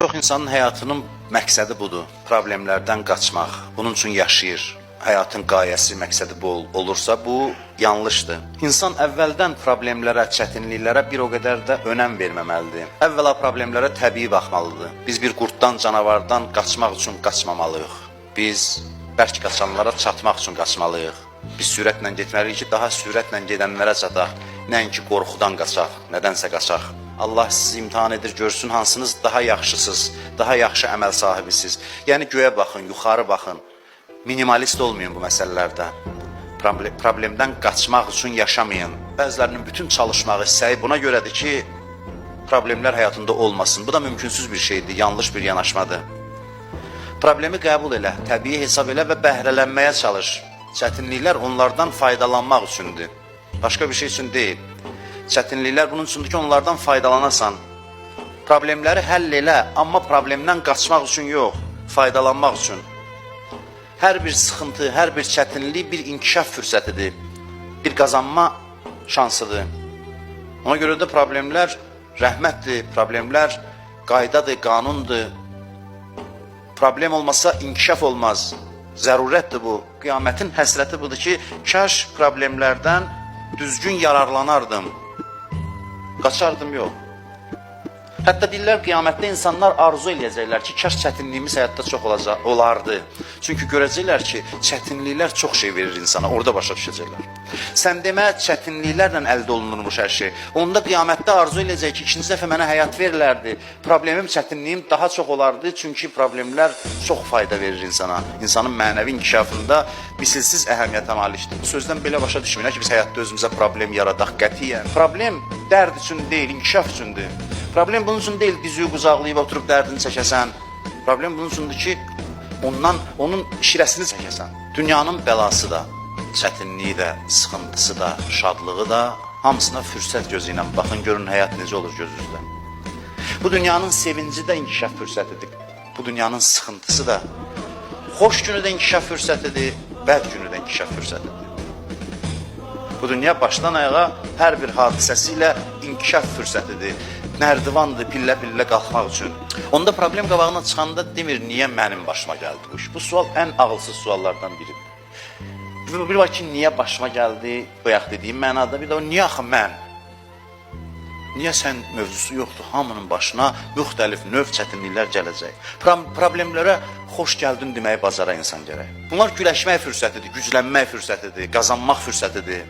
Çox insanın həyatının məqsədi budur. Problemlərdən qaçmaq. Bunun üçün yaşayır. Həyatın qayəsi, məqsədi bu olursa, bu yanlışdır. İnsan əvvəldən problemlərə, çətinliklərə bir o qədər də önəm verməməlidir. Əvvəla problemlərə təbii baxmalıdır. Biz bir qurddan, canavardan qaçmaq üçün qaçmamalıyıq. Biz bərk qaçanlara çatmaq üçün qaçmalıyıq. Biz sürətlə getməliyik ki, daha sürətlə gedənlərə çataq. Nəinki qorxudan qaçaq, nədənsə qaçaq. Allah sizi imtihan edir, görsün hansınız daha yaxşısınız, daha yaxşı əməl sahibisiniz. Yəni göyə baxın, yuxarı baxın. Minimalist olmayın bu məsələlərdə. Problemdən qaçmaq üçün yaşamayın. Bəzilərinin bütün çalışmağı, səyi buna görədir ki, problemlər həyatında olmasın. Bu da mümkünsüz bir şeydir, yanlış bir yanaşmadır. Problemi qəbul elə, təbii hesab elə və bəhrələnməyə çalış. Çətinliklər onlardan faydalanmaq üçündür. Başqa bir şey üçün deyil. Çətinliklər bunun üçündür ki, onlardan faydalanasan. Problemləri həll elə, amma problemdən qaçmaq üçün yox, faydalanmaq üçün. Hər bir sıxıntı, hər bir çətinlik bir inkişaf fürsətidir, bir qazanma şansıdır. Ona görə də problemlər rəhmətdir, problemlər qaydadır, qanundur. Problem olmasa inkişaf olmaz, zərurətdir bu. Qiyamətin həsrəti budur ki, kaş problemlərdən düzgün yararlanardım. Qaçardım yox. Hətta deyirlər, qiyamətdə insanlar arzu eləyəcəklər ki, kaş çətinliyimiz həyatda çox olardı. Çünki görəcəklər ki, çətinliklər çox şey verir insana, orada başa düşəcəklər. Sən demə, çətinliklərlə əldə olunurmuş hər şey. Onda qiyamətdə arzu eləyəcək ki, ikinci dəfə mənə həyat verirlərdi. Problemim, çətinliyim daha çox olardı, çünki problemlər çox fayda verir insana. İnsanın mənəvi inkişafında misilsiz əhəmiyyətə malikdir. Bu sözdən belə başa düşməyək ki, biz həyatda özümüzə problem yaradaq qətiyyən. Problem dərd üçün deyil, inkişaf üçündür. Problem bunun üçün deyil, dizi qucaqlayıb oturub dərdini çəkəsən. Problem bunun üçündür ki, onun şirəsini çəkəsən. Dünyanın bəlası da, çətinliyi də, sıxıntısı da, şadlığı da, hamısına fürsət gözü ilə baxın, görün həyat necə olur gözünüzdə. Bu dünyanın sevinci də inkişaf fürsətidir. Bu dünyanın sıxıntısı da, xoş günü də inkişaf fürsətidir, bəd günü də inkişaf fürsətidir. Bu dünya başdan ayağa hər bir hadisəsi ilə inkişaf fürsətidir. Nərdivandır, pillə-pillə qalxmaq üçün. Onda problem qabağına çıxanda demir, niyə mənim başıma gəldi bu iş? Bu sual ən ağılsız suallardan biridir. Bir var ki, niyə başıma gəldi, bayaq dediyim mənada, bir də o, niyə axı mən? Niyə sən mövzusu yoxdur? Hamının başına müxtəlif növ çətinliklər gələcək. Problemlərə xoş gəldin deməyi bacara insan gərək. Bunlar güləşmək fürsətidir, güclənmək fürsətidir, qazanmaq fürsətidir.